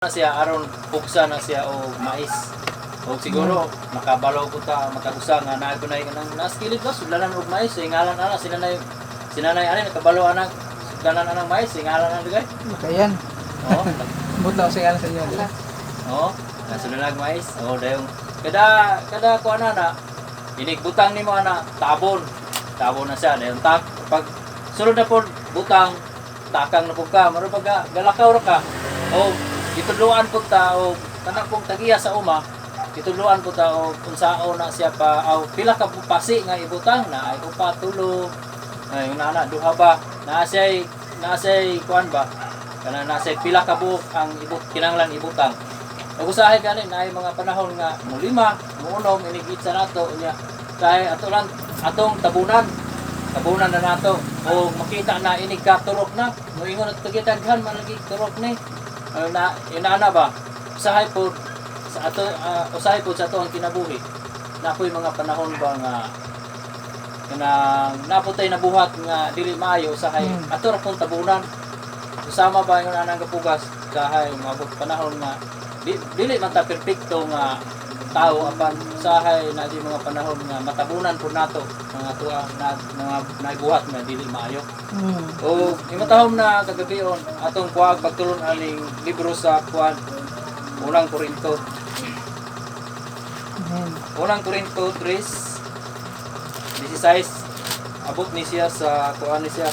na siya aron puksa na siya o mais. O siguro makabalaw ko ta matagusa nga naa ko na nang naskilid ba sudlanan og mais sa ngalan ana sinanay ani nakabalaw anak sudlanan anang mais sa ngalan ana dugay. Makayan. Oo. Butlaw sa ngalan sa inyo. Oo. Sudlanan og mais. Oo dayon kada ko ana na inigbutang nimo ana tabon. Tabon na siya dayon tak pag sulod na pod butang takang na pud ka maro pag galakaw ra ka. O itudluan po ta o tanak pong tagiya sa uma itudluan po ta o kung sao na siya pa o pila ka pasi nga ibutang na ay upa tulo ay una duha ba na say kuan ba kana na say pila ka buok ang kinanglan ibutang ug usahay gani na ay mga panahon nga mo lima mo unom inigit sa nato nya kay atong tabunan na nato o makita na inig katurok na moingon at tagitaghan man lagi turok ni na inana ba usahay po sa ato sa ato ang kinabuhi nakoy mga panahon ba nga naputay na buhat nga dili maayo usahay ato ra pong tabunan usama ba yung anang kapugas usahay mabot panahon nga dili man ta perpekto nga tao apan usahay na di mga panahon nga matabunan po nato mga tuwa na mga nagbuhat nga dili maayo. O imatahom na kagabion atong kuwag pagtulon aning libro sa kuwan unang Korinto. Unang Korinto 3:16 abot ni siya sa kuwan ni siya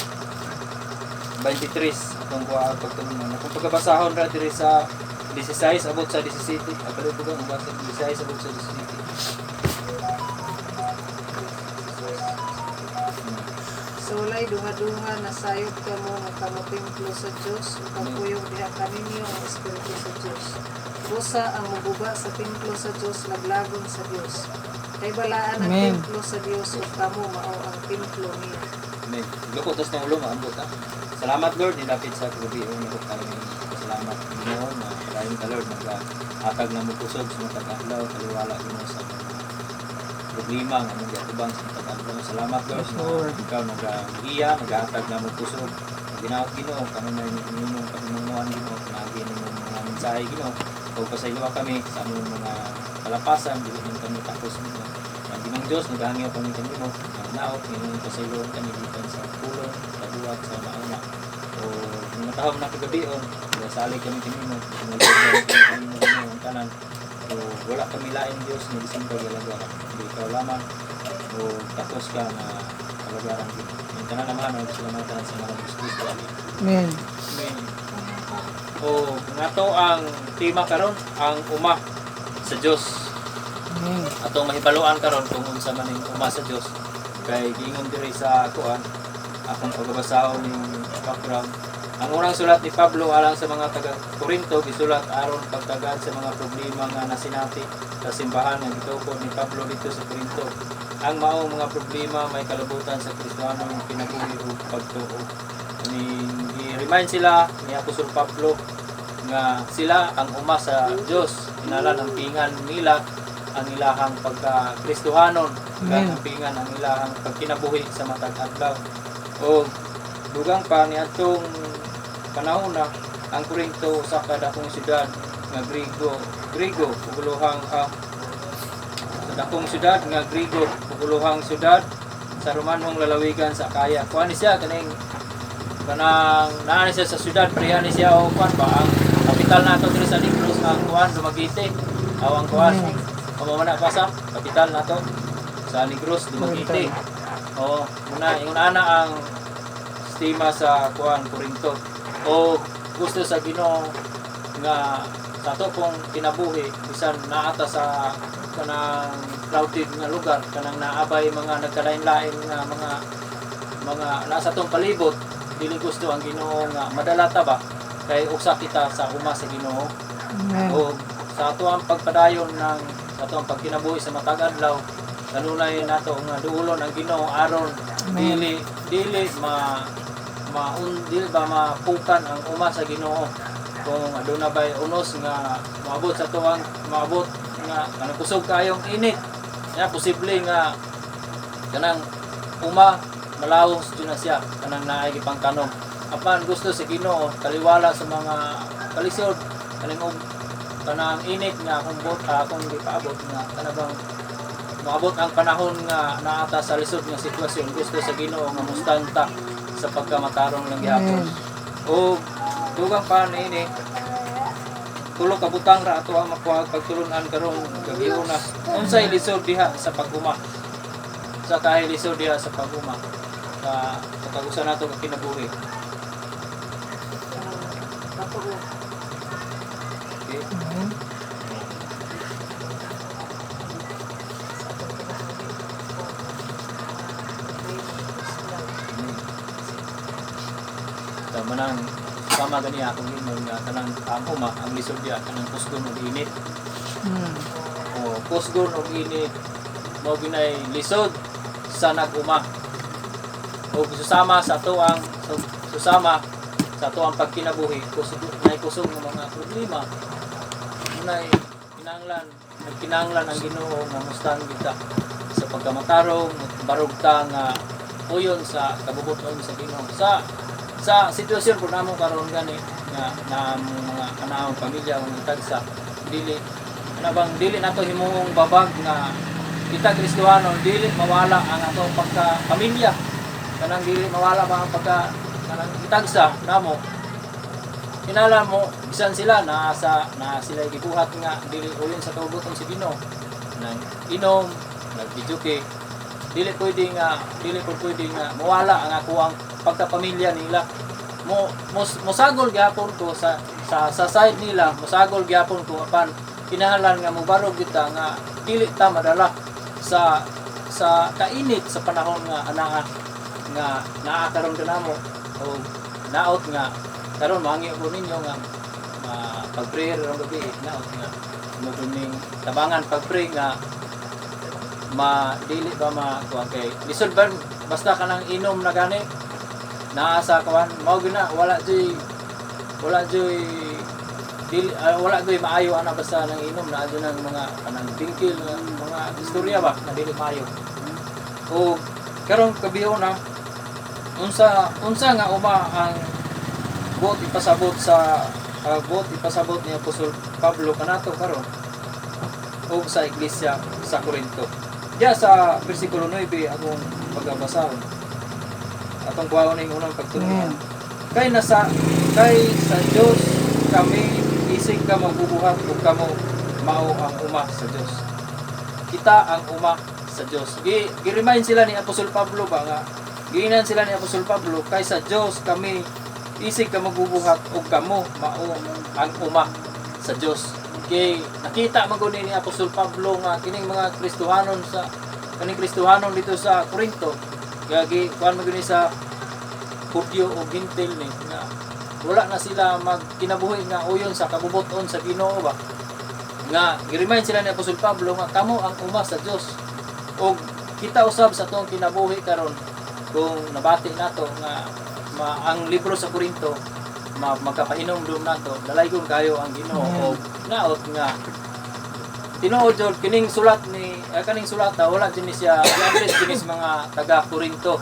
23 atong kuwag pagtulon na kung pagkabasahon ra diri sa 16 abot sa 17 apil ko ang basa 16 abot sa 17. Sulay duha-duha nasayop ka mo nga kamotemplo sa Dios ug pagpuyog diha kaninyo ang espiritu sa Dios. Busa ang muguba sa templo sa Dios laglagon sa Dios. Kay balaan ang templo sa Dios ug kamo mao ang templo niya. Amen. Loko tos na ulo maambot ha. Salamat Lord nilapit sa gabi o nako tayo. Salamat Ginoo na maraming ka Lord nag-atag na mo pusog sa mga adlaw kaliwala mo sa problema nga nagyatubang sa mga adlaw. Salamat Lord. Ikaw nag-iya, nag-atag na mo pusog. Ginaot Ginoo kamo na inyong pagmumuhan Ginoo pinagi nimo mga mensahe Ginoo. Ug pasayloa kami sa among mga kalapasan dili man kami tapos nito. Ang Ginoong Dios nagahangyo kami kanimo. Naot inyong pasayloa kami gikan sa pulong, sa buwat, sa mauna. O matahom na kagabion salig kami kanimo kanimo ang tanan o wala kami lain Dios nga bisan ka galagaran hindi ikaw lamang o tapos ka na kalagaran din yung tanan naman ang salamatan sa ngalan ni Kristo. Amen. Amen. O nato ang tema karon ang uma sa Dios. Atong mahibaluan karon kung unsa man ning uma sa Dios kay giingon diri sa kuan akong pagbabasahon ning background. Ang unang sulat ni Pablo alang sa mga taga-Korinto gisulat aron pagtagad sa mga problema nga nasinati sa simbahan nga gitukod ni Pablo dito sa Korinto. Ang maong mga problema may kalabutan sa Kristiyanong kinabuhi ug pagtuo. Ni-remind sila ni Apostol Pablo nga sila ang uma sa Dios. Inalan ang pingan nila ang ilahang pagka-Kristiyanon kang ang pingan ang ilahang pagkinabuhi sa matag adlaw. O dugang pa ni atong panahon na ang Korinto sa kadakong syudad nga Grigo puguluhang sa dakong syudad nga Grigo puguluhang syudad sa Romanhong lalawigan sa Akaya. Kuan ni siya kanang naa siya sa syudad priya ni siya o kuan ba ang kapital nato diri sa Negros ang kuan Dumaguete aw ang kuan pamamana pa sa kapital nato sa Negros Dumaguete. O muna yung ana ang tema sa kuan Korinto o gusto sa Ginoo nga sa ato pong kinabuhi bisan naata sa kanang crowded nga lugar kanang naabay mga nagkalain-lain nga mga nasa tong palibot dili gusto ang Ginoo nga madalata ba kay usa kita sa uma sa Ginoo. O sa ato ang pagpadayon ng sa ato ang pagkinabuhi sa matag adlaw kanunay nato nga duolon ang Ginoo aron dili mapukan ang uma sa Ginoo kung aduna bay unos nga maabot sa tuwang maabot nga kanang kusog kayong init ya posible nga kanang uma malawong na siya kanang naay gipangkanom apan gusto sa Ginoo kaliwala sa mga kalisod kaning kanang init nga kung di paabot nga kanabang maabot ang panahon nga naata sa lisod nga sitwasyon, gusto sa Ginoo nga mustanta sa pagkamatarong ng gihapon. O dugang pa niini tulo ka butang ra ato ang makuha pagtulunan karon gabi una unsay lisod diha sa pag-uma, sa kahay lisod diha sa pag-uma sa pag-usa nato nga kinabuhi. Bato Okay. Manang sama gani akong ingon nga kanang ang uma ang lisod diha kanang kusgon ug init. O kusgon ug init mao ginay lisod sa nag-uma. O susama sa ato ang susama sa ato ang pagkinabuhi kusog ng mga problema. Unay kinahanglan ang Ginoo nga mustan kita sa pagkamatarong barugta nga uyon sa kabubuton sa Ginoo. Sa sitwasyon po namo karon gani nga na mga kanang pamilya mga tagsa dili nato himuong babag nga kita Kristohano dili mawala ang atong pagka-pamilya, kanang dili mawala ba ang pagka kanang itagsa namo. Kinala mo bisan sila na sila gibuhat nga dili uyon sa kabubuton si Ginoo, nang inom nagbijuke, dili pwede nga mawala ang ako ang pagka-pamilya nila. Musagol gyapon ko sa side nila, musagol gyapon ko apan kinahanglan nga mobarog kita nga dili ta madala sa kainit sa panahon nga naa karon kanamo o naot nga karon mangi ko ninyo nga pag-prayer ang gabi naot nga mo kuning tabangan pag-pray nga dili ba kuan kay lisod ba basta kanang inom na gani naa sa kuan mao gina wala joy maayo ana basta nang inom na adyo ng mga kanang bingkil mga istorya ba na dili maayo. O karon kabiyo na unsa nga uma ang buot ipasabot ni Apostol Pablo kanato karon o sa iglesia sa Corinto. Diya sa bersikulo 9 akong pagbabasahon. Atong kuhaon ning unang pagtulungan. Kay sa Dios kami isig ka magbubuhat ug kamo mao ang uma sa Dios. Kita ang uma sa Dios. Gi-remind sila ni Apostol Pablo ba nga giinan sila ni Apostol Pablo kay sa Dios kami isig ka magbubuhat ug kamo mao ang uma sa Dios. Kay nakita man gud ni Apostol Pablo nga kining mga Kristohanon dito sa Corinto gagi kuan maguni sa Hudyo o Gentil ni nga wala na sila magkinabuhi nga uyon sa kabubuton sa Ginoo ba nga gi-remind sila ni Apostol Pablo nga kamo ang uma sa Dios og kita usab sa tong kinabuhi karon kung nabati nato nga ang libro sa Corinto magkapahinom nato dalaygon kayo ang Ginoo og naot nga tinuod jud kining sulat ni kaning sulata wala din siya address kinis mga taga Corinto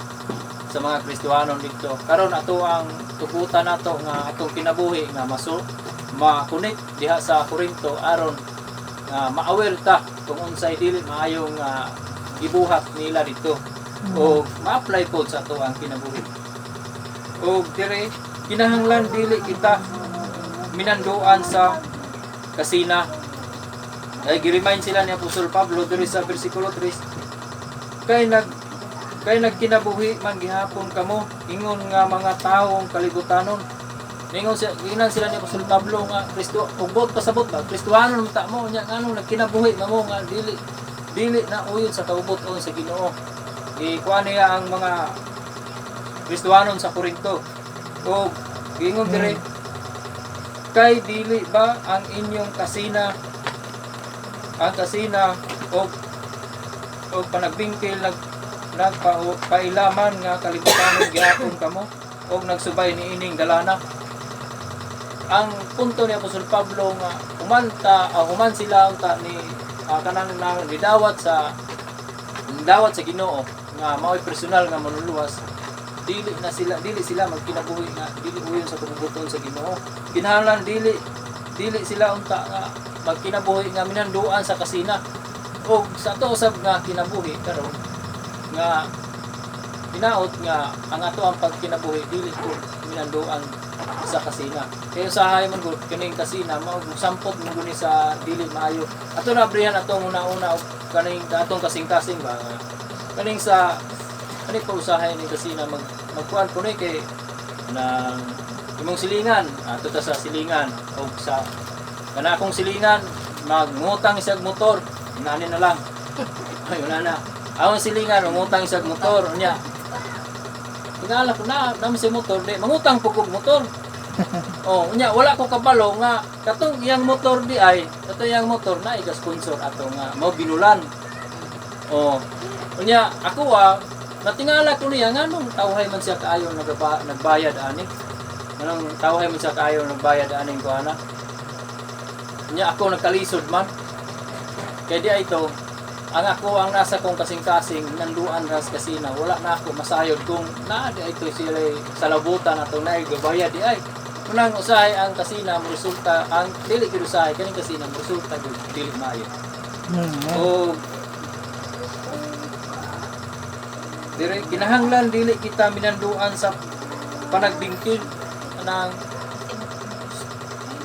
sa mga Kristohanon dito. Karon ato ang tugutan nato nga atong kinabuhi nga ma-connect diha sa Corinto aron ma-aware ta kung unsay dili maayong gibuhat nila dito o ma-apply pod sa ato ang kinabuhi. O dire kinahanglan dili kita minanduan sa kasina. Ay gi-remind sila ni Apostol Pablo diri sa bersikulo 3 kay nagkinabuhi man gihapon kamo ingon nga mga taong kalibutanon. Ningon sila ni Apostol Pablo nga Kristo ugbot pasabot ba Kristohanon ta mo nya nganong nagkinabuhi mamo nga dili na uyon sa kaubuton sa Ginoo. Ikuan niya ang mga Kristohanon sa Corinto. O gingon dire kay dili ba ang inyong kasina o panagbingkil nagpailaman nga kalibutan gihapon kamo o nagsubay ni ining dalana. Ang punto ni Apostol Pablo nga human sila unta ni kanang didawat sa Ginoo nga mao'y personal nga manuluwas dili sila magkinabuhi nga dili uyon sa kabubuton sa Ginoo. Kinahanglan dili dili sila unta nga magkinabuhi nga minanduan sa kasina. O sa to usab nga kinabuhi karon nga hinaot nga ang ato ang pagkinabuhi dili ko minanduan sa kasina. Kaya usahay man gud kining kasina mao sampot mo guni sa dili maayo. Ato na abrihan atong una-una og kaning atong kasing-kasing ba nga kaning sa ani pa usahay ni kasina magkuan ko ni kay nang imong silingan ato ta sa silingan og sa kana akong silingan magngutang isag motor inani na lang ayun na awon silingan mangutang isag motor unya tingala ko na nami si motor di mangutang pugog motor oh unya wala ko kabalo nga katong iyang motor di ay katong iyang motor na iga sponsor ato nga mao binulan oh unya ako natingala ko niya nga nung tawhay man siya kaayo nagbayad ani nung tawhay man siya kaayo nagbayad aning ko ana unya ako nagkalisod man kaya di ito ang ako ang nasa kong kasing-kasing nanduan ras kasina wala na ako masayod kung na di ito sila sa labutan atong naigabayad di ay unang usahay ang kasina mo resulta ang dili gid usahay kaning kasina mo resulta gid dili maayo o dire kinahanglan dili kita minanduan sa panagbingkil nang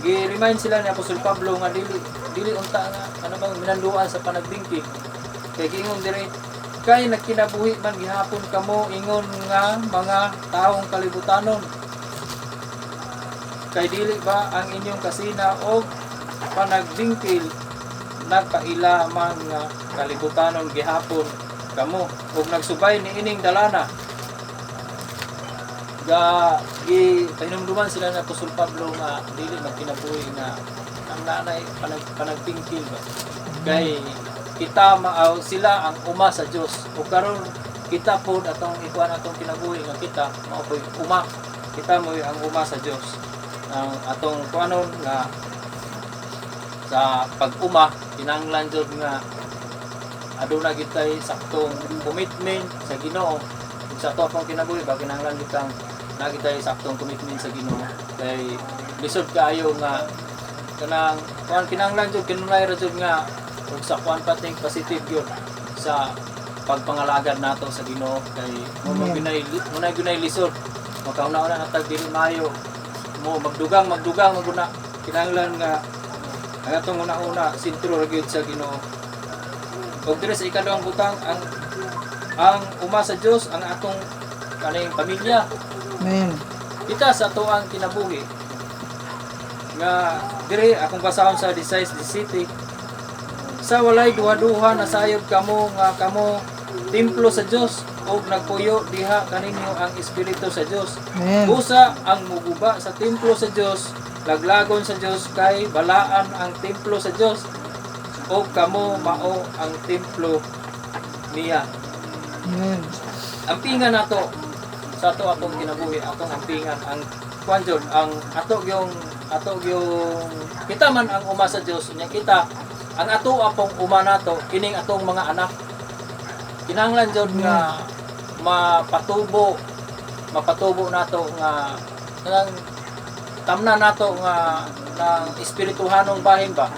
gi-remind sila ni Apostol Pablo nga dili unta nga ano bang minanduan sa panagbingkil kay giingon dire kay nagkinabuhi man gihapon kamo ingon nga mga taong kalibutanon kay dili ba ang inyong kasina og panagbingkil nagpaila man nga kalibutanon gihapon kamo ug nagsubay ni ining dalana ga pahinumduman sila na Apostol Pablo nga dili magkinabuhi nga ang nanay panagbingkil ba kay kita maaw sila ang uma sa Dios ug karon kita pod atong ikuan atong kinabuhi nga kita mao koy uma kita mo ang uma sa Dios ang atong kuanon nga sa pag-uma kinahanglan jud nga aduna gitay saktong commitment sa Ginoo ug sa ato pang kinabuhi ba kinahanglan kitang nagitay saktong commitment sa Ginoo kay lisod kaayo nga kanang kuan kinahanglan jud kinunay ra jud nga ug sa kuan pating positive yun sa pagpangalagad nato sa Ginoo kay mo ginay lisod makauna-una natag dili maayo mo magdugang maguna kinahanglan nga ang atong una-una sentro ra gyud sa Ginoo ug dire sa ikaduhang butang ang uma sa Dios ang atong kaning pamilya. Amen. Kita sa ato ang kinabuhi nga dire akong basahon sa 16:17 sa walay duha-duha nasayod kamo nga kamo templo sa Dios ug nagpuyo diha kaninyo ang espiritu sa Dios. Amen. Busa ang muguba sa templo sa Dios laglagon sa Dios kay balaan ang templo sa Dios o kamo mao ang templo niya. Amen. Ampingan nato sa ato atong kinabuhi atong ampingan ang kuan jud ang ato yung kita man ang uma sa Dios nya kita ang ato apong uma nato kining atong mga anak kinahanglan jud nga mapatubo nato nga nang tamna nato nga nang espirituhanong bahin ba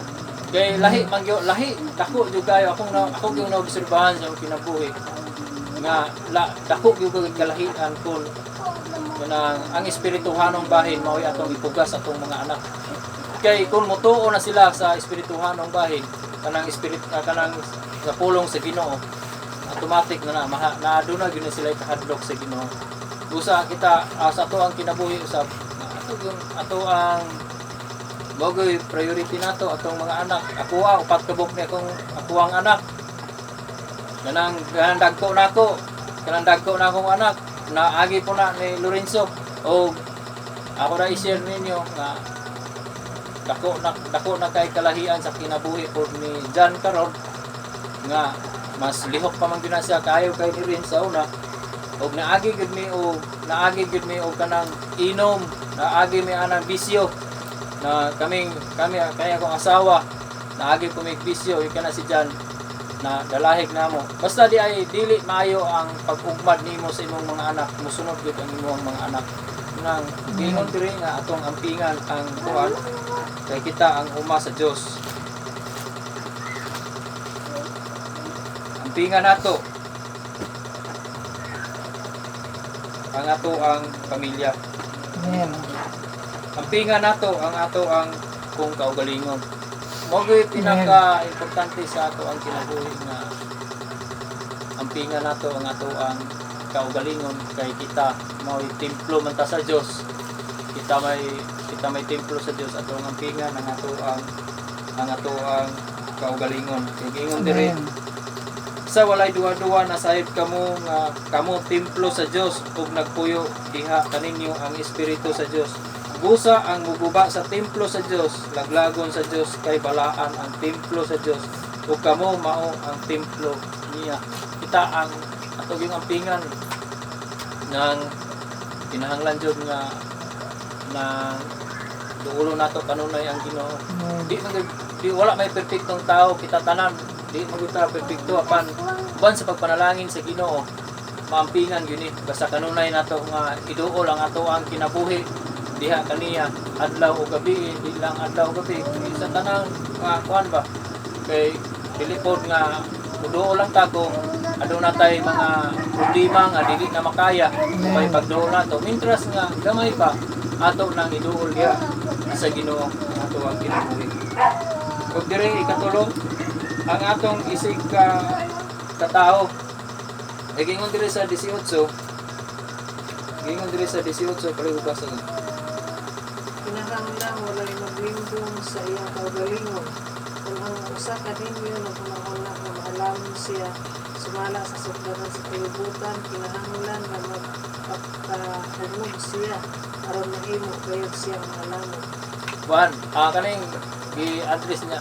kay lahi lahi dako jud kayo ako gyud naobserbahan sa kinabuhi nga dako gyud kalahian kun kanang ang espirituhanong bahin mao'y atong ipugas atong mga anak kay kung mutuo na sila sa espirituhanong bahin kanang kanang sa pulong sa Ginoo automatic na aduna gyud na sila ikahadlok sa Ginoo usa kita sa ato ang kinabuhi usab ato ang bagoy priority nato atong mga anak ako upat kabuk ni ako ang anak kanang dagko nako akong anak naagi po na ni Lorenzo o ako ra i-share ninyo nga dako na kay kalahian sa kinabuhi po ni John karon nga mas lihok pa man gyud na siya kaayo kay ni Rin sa una og naagi gud mi og kanang inom naagi mi anang bisyo na kami akong asawa naagi ko mig bisyo ika na si John na dalahig namo basta dili maayo ang pag-ugmad nimo sa imong mga anak musunod gyud ang imong mga anak nang gingon diri nga atong ampingan ang kuan kay kita ang uma sa Dios. Ampingan nato ang ato ang pamilya. Amen. Ampingan nato ang ato ang kung kaugalingon. Mao gyud pinaka importante sa ato ang kinabuhi nga ampingan nato ang ato ang kaugalingon kay kita mao'y templo man ta sa Dios. Kita may templo sa Dios atong ampingan ang ato ang kaugalingon. Kay gingon diri Amen. sa walay duwa-duwa nasayod kamo nga kamo templo sa Dios ug nagpuyo diha kaninyo ang espiritu sa Dios. Busa ang muguba sa templo sa Dios, laglagon sa Dios kay balaan ang templo sa Dios ug kamo mao ang templo niya. Kita ang ato gyud ampingan ng kinahanglan jud nga na duulo nato kanunay ang Ginoo. Amen. Di wala may perpektong tao kita tanan. Di maguta perpekto apan buwan sa pagpanalangin sa Ginoo. Maampingan gyud ni basta kanunay nato nga iduol ang ato ang kinabuhi diha kaniya adlaw o gabi, di lang adlaw o gabi sa tanang nga kuan ba kay dili pod nga muduol lang ta kung aduna tay mga problema nga dili na makaya kay pagduol nato mintras nga gamay pa ato nang iduol diha sa Ginoo ato ang kinabuhi. Ug diri ikatulo ang atong isig ka katao ay gingon diri sa 18 palihubas sa Kinahanglan walay maglimbong sa iyang kaugalingon. Kung ang usa ka ninyo nagkunahuna nga maalamon siya sumala sa sukdanan sa kalibutan, kinahanglan nga magpakahungog siya aron mahimo gayud siya maalamon. kuan kaning gi-address niya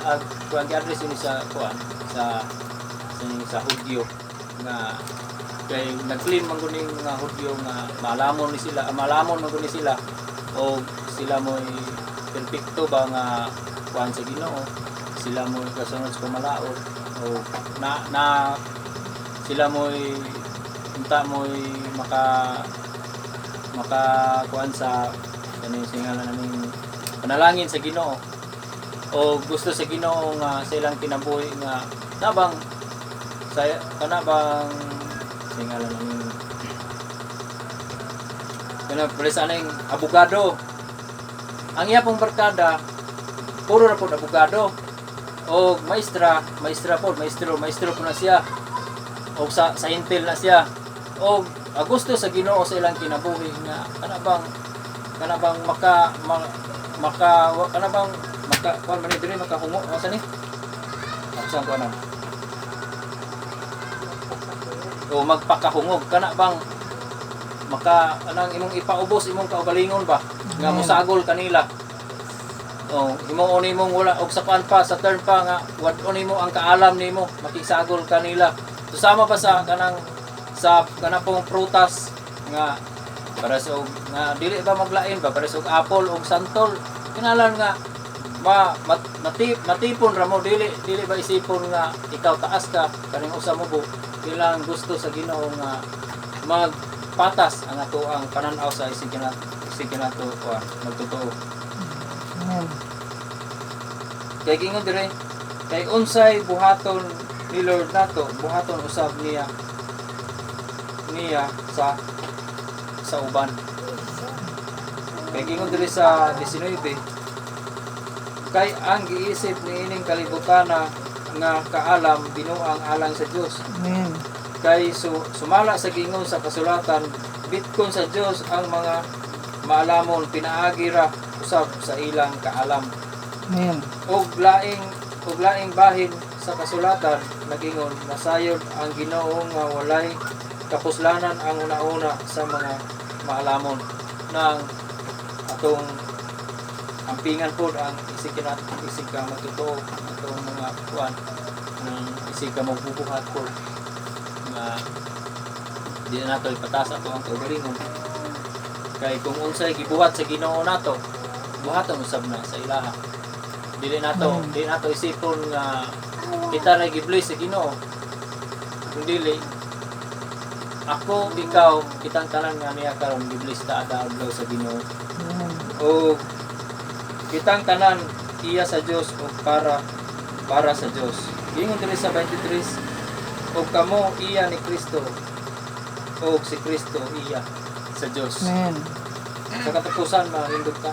kuan gi-address ni sa kuan sa Hudyo nga kay nag-claim man guning nga Hudyo nga malamon man guni sila o sila mo'y perfecto ba nga kuan sa Ginoo, sila mo'y kasunod sa pamalaod o na sila mo'y unta mo'y maka kuan sa kaning singalan naming panalangin sa Ginoo o gusto sa Ginoo nga sa ilang kinabuhi nga nabang saya kanabang singalan naming kana pulis aning abogado. Ang iya pong barkada puro na po abogado o maestro po na siya o sa intel na siya o gusto sa Ginoo sa ilang kinabuhi nga kanabang maka kuan man diri makahungo asa ni saan ko anan o magpakahungog kana bang maka anang imong ipaubos imong kaugalingon ba nga mosagol kanila o imo nimong wala og sa kuan pa sa turn pa nga wadon nimo ang kaalam nimo makisagol kanila susama pa sa kanapong prutas nga para sa nga dili ba maglain ba para sa apple og santol kinalan nga matipon ra mo dili ba isipon nga ikaw taas ka kaning usa mo bu ilang gusto sa Ginoo nga magpatas ang ato ang pananaw sa isig nato magtotoo. Amen. Kay gingon dire kay unsay buhaton ni Lord nato buhaton usab niya sa uban. Kay gingon dire sa 19 kay ang giisip niining kalibutan nga kaalam binuang alang sa Dios. Amen. Kay sumala sa gingon sa kasulatan bitkon sa Dios ang mga maalamon pinaagi ra usab sa ilang kaalam. Amen. Og laing bahin sa kasulatan nagingon nasayod ang Ginoo nga walay kapuslanan ang una-una sa mga maalamon nang atong ampingan pod ang isig ka matutuo atong mga kuan nang isig ka magbubuhat pod nga di na nato ipatas ato ang kaugalingon kay kung unsay gibuhat sa Ginoo nato buhaton usab na sa ilaha dili nato isipon nga kita ra gibless sa Ginoo kung dili ako ikaw kitang tanan nga niya karon gibless ta adlaw sa Ginoo Amen. o kitang tanan iya sa Dios o para sa Dios. Ingon diri sa 23, o kamo iya ni Kristo o si Kristo iya sa Dios. Amen. Sa katapusan mahindot ka.